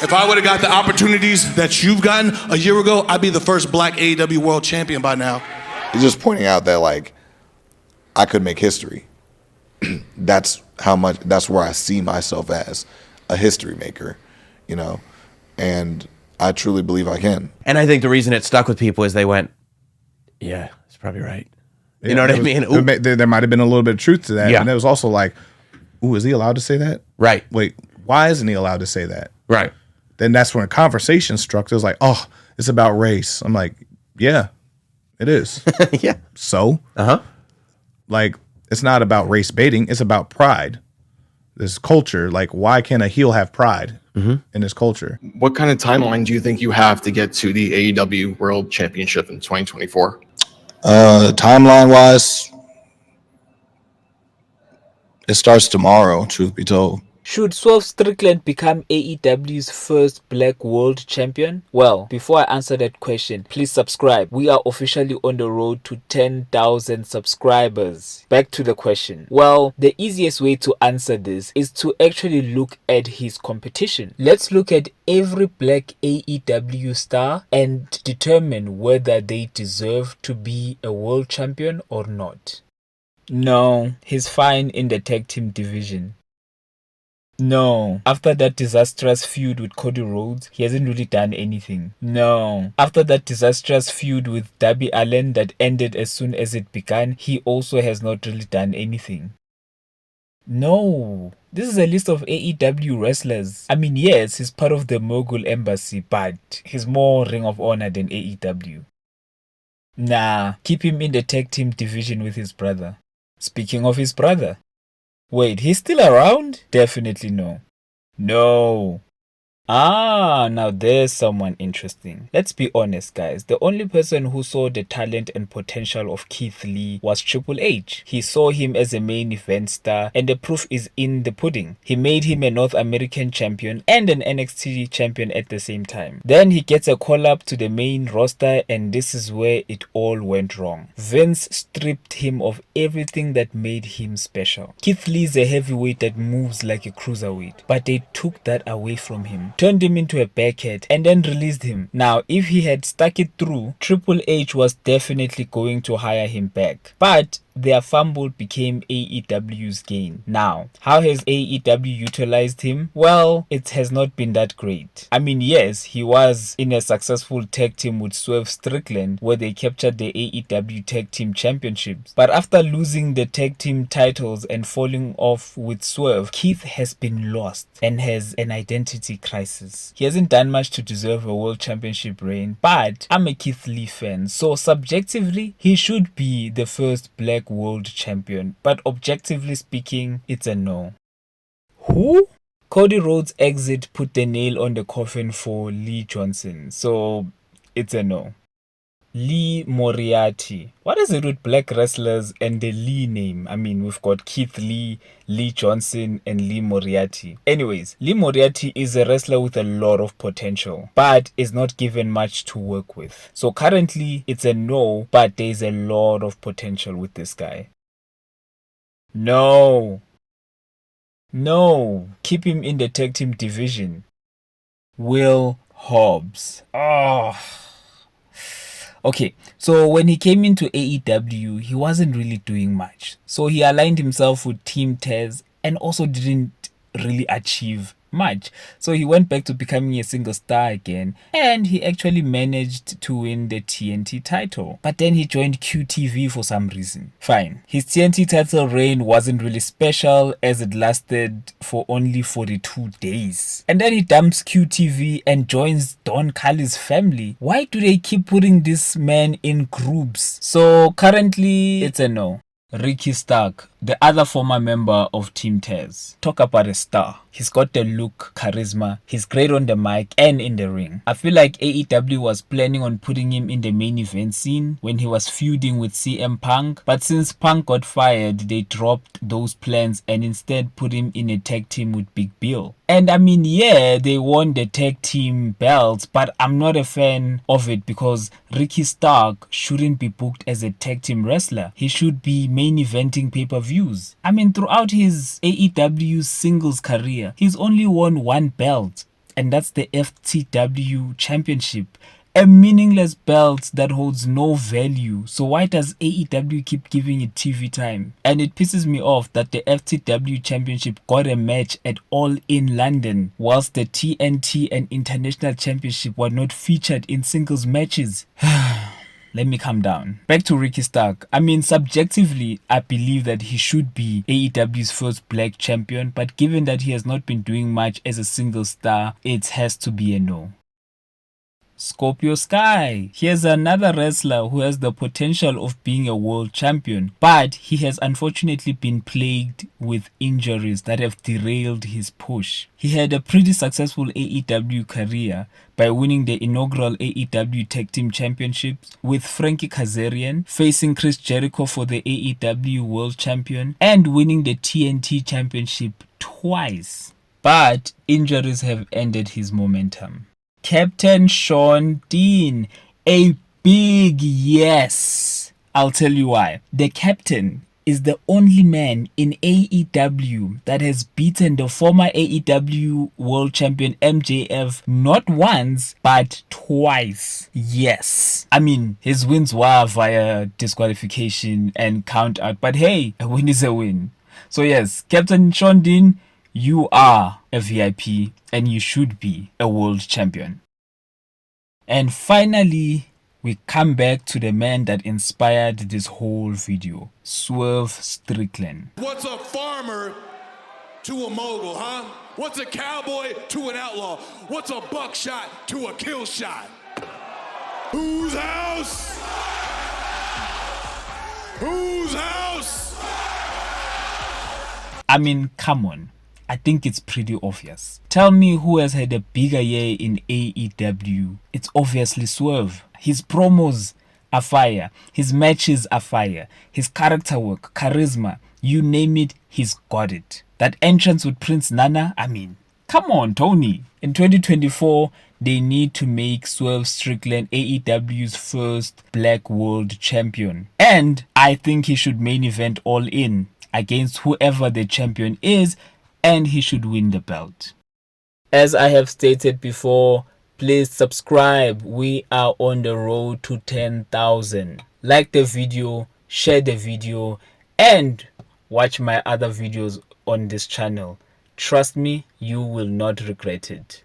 If I would have got the opportunities that you've gotten a year ago, I'd be the first black AEW world champion by now. He's just pointing out that, like, I could make history. That's where I see myself as a history maker, you know, and I truly believe I can. And I think the reason it stuck with people is they went, yeah, that's probably right. You know what I mean? There might have been a little bit of truth to that. Yeah. And it was also like, ooh, is he allowed to say that? Right. Wait, why isn't he allowed to say that? Right. Then that's when a conversation struck. It was like, oh, it's about race. I'm like, yeah, it is. Yeah. So? Uh-huh. Like, it's not about race baiting. It's about pride. This culture, like, why can't a heel have pride in this culture? What kind of timeline do you think you have to get to the AEW World Championship in 2024? Timeline-wise, it starts tomorrow, truth be told. Should Swerve Strickland become AEW's first black world champion? Well, before I answer that question, please subscribe. We are officially on the road to 10,000 subscribers. Back to the question. Well, the easiest way to answer this is to actually look at his competition. Let's look at every black AEW star and determine whether they deserve to be a world champion or not. No, he's fine in the tag team division. No. After that disastrous feud with Cody Rhodes, he hasn't really done anything. No. After that disastrous feud with Darby Allin that ended as soon as it began, he also has not really done anything. No. This is a list of AEW wrestlers. I mean, yes, he's part of the Mogul Embassy, but he's more Ring of Honor than AEW. Nah, keep him in the tag team division with his brother. Speaking of his brother, wait, he's still around? Definitely no. No. Ah, now there's someone interesting. Let's be honest, guys. The only person who saw the talent and potential of Keith Lee was Triple H. He saw him as a main event star, and the proof is in the pudding. He made him a North American champion and an NXT champion at the same time. Then he gets a call-up to the main roster, and this is where it all went wrong. Vince stripped him of everything that made him special. Keith Lee is a heavyweight that moves like a cruiserweight, but they took that away from him, turned him into a backhead, and then released him. Now, if he had stuck it through, Triple H was definitely going to hire him back. But their fumble became AEW's gain. Now, how has AEW utilized him? Well, it has not been that great. I mean, yes, he was in a successful tag team with Swerve Strickland where they captured the AEW Tag Team Championships. But after losing the tag team titles and falling off with Swerve, Keith has been lost and has an identity crisis. He hasn't done much to deserve a world championship reign, but I'm a Keith Lee fan, so subjectively, he should be the first black world champion, but objectively speaking, it's a no. Who? Cody Rhodes' exit put the nail on the coffin for Lee Johnson, so it's a no. Lee Moriarty. What is it with black wrestlers and the Lee name? I mean, we've got Keith Lee, Lee Johnson, and Lee Moriarty. Anyways, Lee Moriarty is a wrestler with a lot of potential, but is not given much to work with. So currently, it's a no, but there's a lot of potential with this guy. No. No. Keep him in the tag team division. Will Hobbs. Oh. Okay, so when he came into AEW, he wasn't really doing much. So he aligned himself with Team Taz and also didn't really achieve much. So he went back to becoming a single star again, and he actually managed to win the TNT title. But then he joined QTV for some reason. Fine. His TNT title reign wasn't really special as it lasted for only 42 days. And then he dumps QTV and joins Don Callis' family. Why do they keep putting this man in groups? So currently, it's a no. Ricky Stark, the other former member of Team Taz. Talk about a star. He's got the look, charisma, he's great on the mic and in the ring. I feel like AEW was planning on putting him in the main event scene when he was feuding with CM Punk, but since Punk got fired, they dropped those plans and instead put him in a tag team with Big Bill. And I mean, yeah, they won the tag team belts, but I'm not a fan of it because Ricky Stark shouldn't be booked as a tag team wrestler. He should be main eventing pay-per-views. I mean, throughout his AEW singles career, he's only won one belt. and that's the FTW Championship. A meaningless belt that holds no value. So why does AEW keep giving it TV time? And it pisses me off that the FTW Championship got a match at All In London, whilst the TNT and International Championship were not featured in singles matches. Let me calm down. Back to Ricky Stark. I mean, subjectively, I believe that he should be AEW's first black champion, but given that he has not been doing much as a single star, it has to be a no. Scorpio Sky. Here's another wrestler who has the potential of being a world champion, but he has unfortunately been plagued with injuries that have derailed his push. He had a pretty successful AEW career by winning the inaugural AEW Tag Team Championships with Frankie Kazarian, facing Chris Jericho for the AEW World Champion, and winning the TNT Championship twice. But injuries have ended his momentum. Captain Sean Dean, a big yes. I'll tell you why. The captain is the only man in AEW that has beaten the former AEW World Champion MJF not once but twice. Yes. I mean, his wins were via disqualification and count out, but hey, a win is a win. So yes, Captain Sean Dean, you are a VIP and you should be a world champion. And finally, we come back to the man that inspired this whole video, Swerve Strickland. What's a farmer to a mogul, huh? What's a cowboy to an outlaw? What's a buckshot to a kill shot? Whose house? Whose house? I mean, come on. I think it's pretty obvious. Tell me who has had a bigger year in AEW. It's obviously Swerve. His promos are fire. His matches are fire. His character work, charisma, you name it, he's got it. That entrance with Prince Nana, I mean, come on, Tony. In 2024, they need to make Swerve Strickland AEW's first Black World Champion. And I think he should main event All In against whoever the champion is, and he should win the belt. As I have stated before, please subscribe. We are on the road to 10,000. Like the video, share the video, and watch my other videos on this channel. Trust me, you will not regret it.